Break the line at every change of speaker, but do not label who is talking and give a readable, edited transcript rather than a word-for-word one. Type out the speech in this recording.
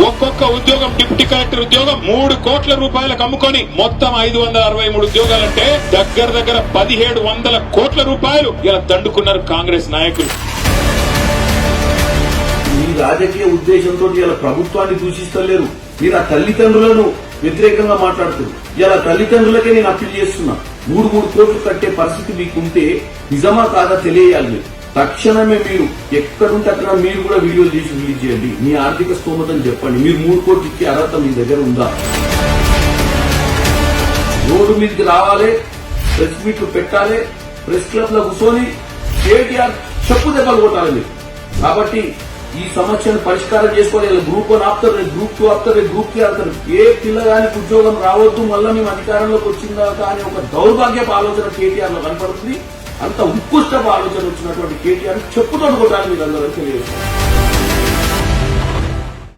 ఒక్కొక్క ఉద్యోగం deputy collector ఉద్యోగం 3 కోట్ల రూపాయలకు అమ్ముకొని మొత్తం 563 ఉద్యోగాలంటే దగ్గర 1700 కోట్ల రూపాయలు ఇలా దండుకున్నారు కాంగ్రెస్ నాయకులు.
ఈ రాజకీయ ఉద్దేశంతో ఇలా ప్రభుత్వాన్ని దూషిస్తలేరు. మీరు ఆ తల్లిదండ్రులను వ్యతిరేకంగా మాట్లాడుతున్నారు. ఇలా తల్లిదండ్రులకే నేను అప్పీల్ చేస్తున్నా. 3 కోట్లు కట్టే పరిస్థితి మీకుంటే నిజమా కాదా తెలియాలి. తక్షణమే మీరు ఎక్కడుంటే అక్కడ మీరు కూడా వీడియోలు తీసి రిలీజ్ చేయండి. మీ ఆర్థిక స్తోమతని చెప్పండి. మీరు 3 కోట్లు ఇచ్చే అర్హత మీ దగ్గర ఉందా? రోడ్డు మీదకి రావాలి, ప్రెస్ మీట్లు పెట్టాలి, ప్రెస్ క్లబ్ లో కూర్చొని కేటీఆర్ చెప్పు దెబ్బలు కొట్టాలి మీరు. కాబట్టి ఈ సమస్యను పరిష్కారం చేసుకోవాలి. గ్రూప్ 1 ఆపుతారు, గ్రూప్ 2 ఆపుతారు, గ్రూప్ 3 ఆపుతారు. ఏ పిల్లగానికి ఉద్యోగం రావద్దు, మళ్ళా మేము అధికారంలోకి వచ్చిందా కానీ ఒక దౌర్భాగ్యపు ఆలోచన కేటీఆర్ లో కనపడుతుంది. అంత ఉత్కృష్టపు ఆలోచన వచ్చినటువంటి కేటీఆర్ చెప్పుతోడు కొట్టాలి మీరు అందరూ తెలియదు.